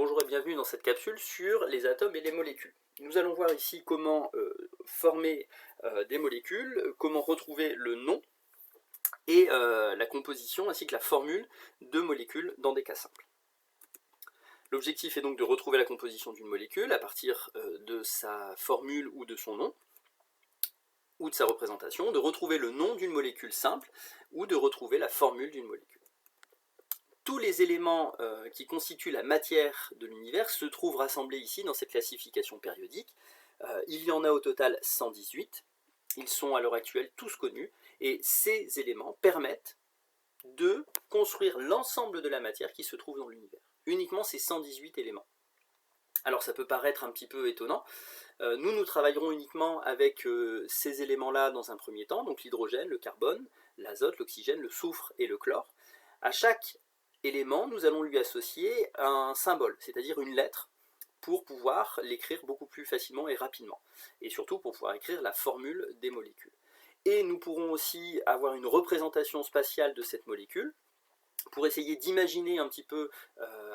Bonjour et bienvenue dans cette capsule sur les atomes et les molécules. Nous allons voir ici comment former des molécules, comment retrouver le nom et la composition ainsi que la formule de molécules dans des cas simples. L'objectif est donc de retrouver la composition d'une molécule à partir de sa formule ou de son nom, ou de sa représentation, de retrouver le nom d'une molécule simple ou de retrouver la formule d'une molécule. Tous les éléments qui constituent la matière de l'univers se trouvent rassemblés ici dans cette classification périodique. Il y en a au total 118, ils sont à l'heure actuelle tous connus, et ces éléments permettent de construire l'ensemble de la matière qui se trouve dans l'univers. Uniquement ces 118 éléments. Alors ça peut paraître un petit peu étonnant, nous travaillerons uniquement avec ces éléments-là dans un premier temps, donc l'hydrogène, le carbone, l'azote, l'oxygène, le soufre et le chlore. À chaque élément, nous allons lui associer un symbole, c'est-à-dire une lettre, pour pouvoir l'écrire beaucoup plus facilement et rapidement, et surtout pour pouvoir écrire la formule des molécules. Et nous pourrons aussi avoir une représentation spatiale de cette molécule, pour essayer d'imaginer un petit peu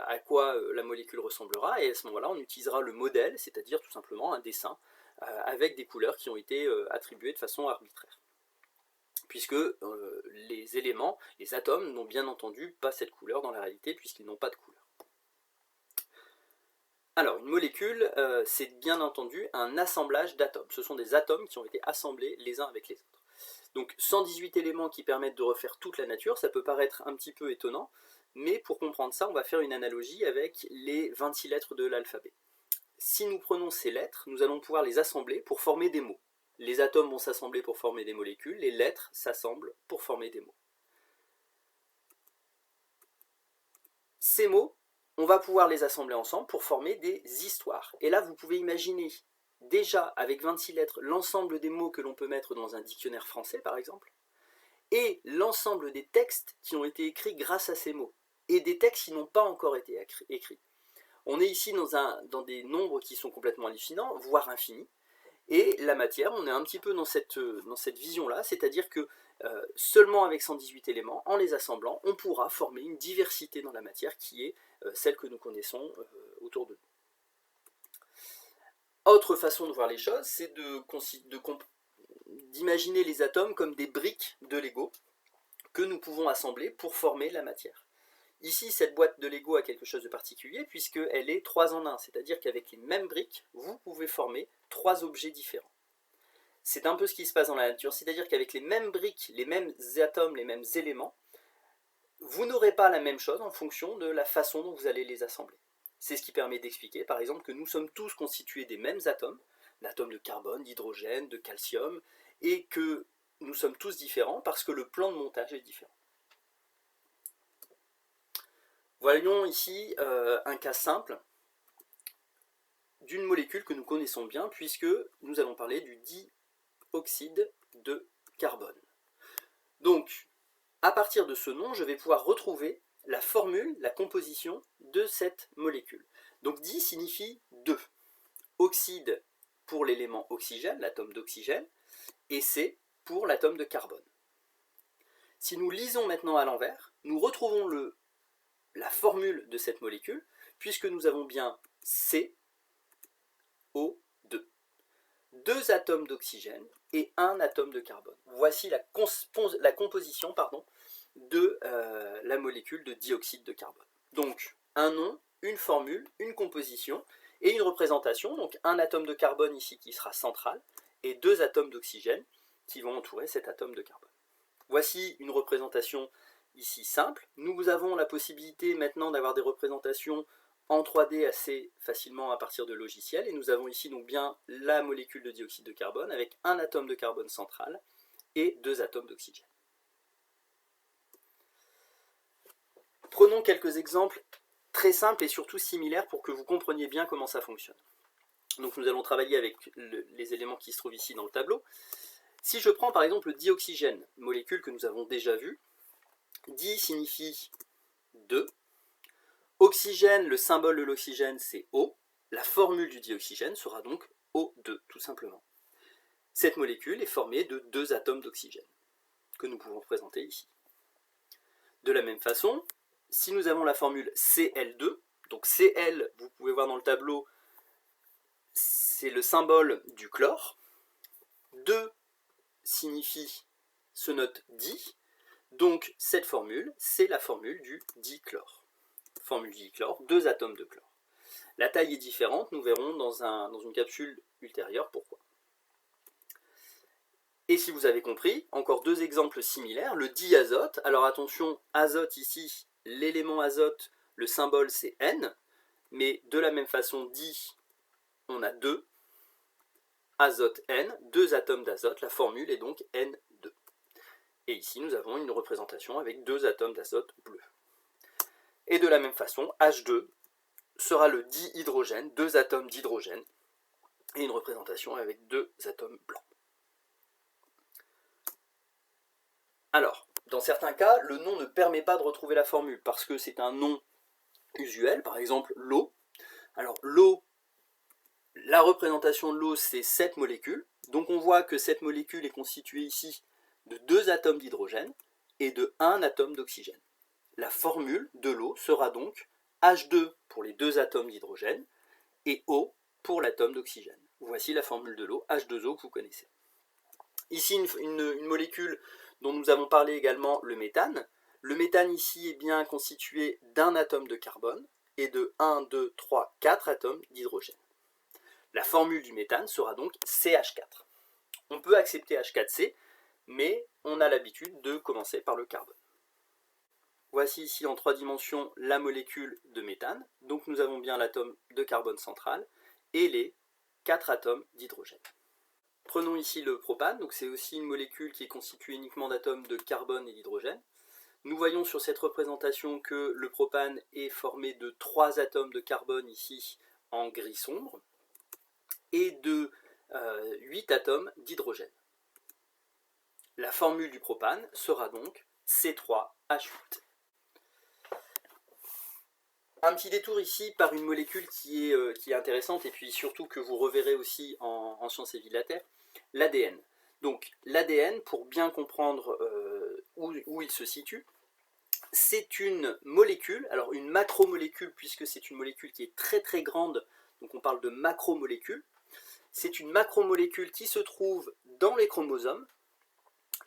à quoi la molécule ressemblera, et à ce moment-là, on utilisera le modèle, c'est-à-dire tout simplement un dessin, avec des couleurs qui ont été attribuées de façon arbitraire. Puisque les éléments, les atomes, n'ont bien entendu pas cette couleur dans la réalité, puisqu'ils n'ont pas de couleur. Alors, une molécule, c'est bien entendu un assemblage d'atomes. Ce sont des atomes qui ont été assemblés les uns avec les autres. Donc 118 éléments qui permettent de refaire toute la nature, ça peut paraître un petit peu étonnant, mais pour comprendre ça, on va faire une analogie avec les 26 lettres de l'alphabet. Si nous prenons ces lettres, nous allons pouvoir les assembler pour former des mots. Les atomes vont s'assembler pour former des molécules, les lettres s'assemblent pour former des mots. Ces mots, on va pouvoir les assembler ensemble pour former des histoires. Et là, vous pouvez imaginer déjà avec 26 lettres l'ensemble des mots que l'on peut mettre dans un dictionnaire français par exemple, et l'ensemble des textes qui ont été écrits grâce à ces mots, et des textes qui n'ont pas encore été écrits. On est ici dans des nombres qui sont complètement hallucinants, voire infinis, et la matière, on est un petit peu dans cette vision-là, c'est-à-dire que seulement avec 118 éléments, en les assemblant, on pourra former une diversité dans la matière qui est celle que nous connaissons autour de nous. Autre façon de voir les choses, c'est d'imaginer les atomes comme des briques de Lego que nous pouvons assembler pour former la matière. Ici, cette boîte de Lego a quelque chose de particulier puisqu'elle est 3 en 1, c'est-à-dire qu'avec les mêmes briques, vous pouvez former 3 objets différents. C'est un peu ce qui se passe dans la nature, c'est-à-dire qu'avec les mêmes briques, les mêmes atomes, les mêmes éléments, vous n'aurez pas la même chose en fonction de la façon dont vous allez les assembler. C'est ce qui permet d'expliquer, par exemple, que nous sommes tous constitués des mêmes atomes, d'atomes de carbone, d'hydrogène, de calcium, et que nous sommes tous différents parce que le plan de montage est différent. Voyons ici un cas simple d'une molécule que nous connaissons bien, puisque nous allons parler du dioxyde de carbone. Donc, à partir de ce nom, je vais pouvoir retrouver la formule, la composition de cette molécule. Donc di signifie 2. Oxyde pour l'élément oxygène, l'atome d'oxygène, et C pour l'atome de carbone. Si nous lisons maintenant à l'envers, nous retrouvons la formule de cette molécule, puisque nous avons bien CO2. 2 atomes d'oxygène et 1 atome de carbone. Voici la composition de la molécule de dioxyde de carbone. Donc, un nom, une formule, une composition et une représentation. Donc, un atome de carbone ici qui sera central et 2 atomes d'oxygène qui vont entourer cet atome de carbone. Voici une représentation ici simple. Nous avons la possibilité maintenant d'avoir des représentations en 3D assez facilement à partir de logiciels, et nous avons ici donc bien la molécule de dioxyde de carbone avec un atome de carbone central et 2 atomes d'oxygène. Prenons quelques exemples très simples et surtout similaires pour que vous compreniez bien comment ça fonctionne. Donc nous allons travailler avec les éléments qui se trouvent ici dans le tableau. Si je prends par exemple le dioxygène, molécule que nous avons déjà vue, di signifie 2, oxygène, le symbole de l'oxygène c'est O, la formule du dioxygène sera donc O2 tout simplement. Cette molécule est formée de 2 atomes d'oxygène, que nous pouvons représenter ici. De la même façon, si nous avons la formule Cl2, Donc Cl, vous pouvez voir dans le tableau, c'est le symbole du chlore. 2 signifie, se note di. Donc cette formule, c'est la formule du dichlore. Formule du dichlore, 2 atomes de chlore. La taille est différente, nous verrons dans une capsule ultérieure pourquoi. Et si vous avez compris, encore 2 exemples similaires, le diazote. Alors attention, azote ici, l'élément azote, le symbole c'est N, mais de la même façon, di, on a 2, azote N, 2 atomes d'azote, la formule est donc N2. Et ici, nous avons une représentation avec 2 atomes d'azote bleu. Et de la même façon, H2 sera le dihydrogène, 2 atomes d'hydrogène, et une représentation avec 2 atomes blancs. Alors, dans certains cas, le nom ne permet pas de retrouver la formule, parce que c'est un nom usuel, par exemple l'eau. Alors l'eau, la représentation de l'eau, c'est cette molécule. Donc on voit que cette molécule est constituée ici de 2 atomes d'hydrogène et de 1 atome d'oxygène. La formule de l'eau sera donc H2 pour les 2 atomes d'hydrogène et O pour l'atome d'oxygène. Voici la formule de l'eau, H2O, que vous connaissez. Ici, une molécule dont nous avons parlé également, le méthane. Le méthane ici est bien constitué d'un atome de carbone et de 1, 2, 3, 4 atomes d'hydrogène. La formule du méthane sera donc CH4. On peut accepter H4C, mais on a l'habitude de commencer par le carbone. Voici ici en 3 dimensions la molécule de méthane. Donc nous avons bien l'atome de carbone central et les 4 atomes d'hydrogène. Prenons ici le propane, donc c'est aussi une molécule qui est constituée uniquement d'atomes de carbone et d'hydrogène. Nous voyons sur cette représentation que le propane est formé de 3 atomes de carbone ici en gris sombre et de 8 atomes d'hydrogène. La formule du propane sera donc C3H8. Un petit détour ici par une molécule qui est intéressante et puis surtout que vous reverrez aussi en Sciences et Vie de la Terre, l'ADN. Donc l'ADN, pour bien comprendre où il se situe, c'est une molécule, alors une macromolécule puisque c'est une molécule qui est très très grande, donc on parle de macromolécule. C'est une macromolécule qui se trouve dans les chromosomes.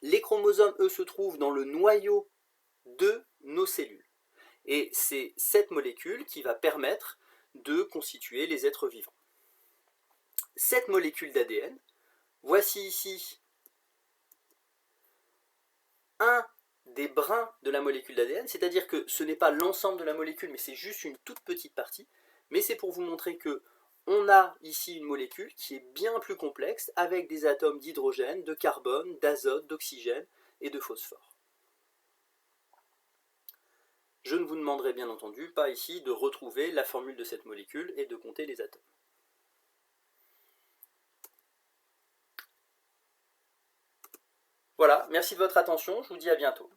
Les chromosomes, eux, se trouvent dans le noyau de nos cellules. Et c'est cette molécule qui va permettre de constituer les êtres vivants. Cette molécule d'ADN, voici ici un des brins de la molécule d'ADN, c'est-à-dire que ce n'est pas l'ensemble de la molécule, mais c'est juste une toute petite partie, mais c'est pour vous montrer que on a ici une molécule qui est bien plus complexe, avec des atomes d'hydrogène, de carbone, d'azote, d'oxygène et de phosphore. Je ne vous demanderai bien entendu pas ici de retrouver la formule de cette molécule et de compter les atomes. Voilà, merci de votre attention, je vous dis à bientôt.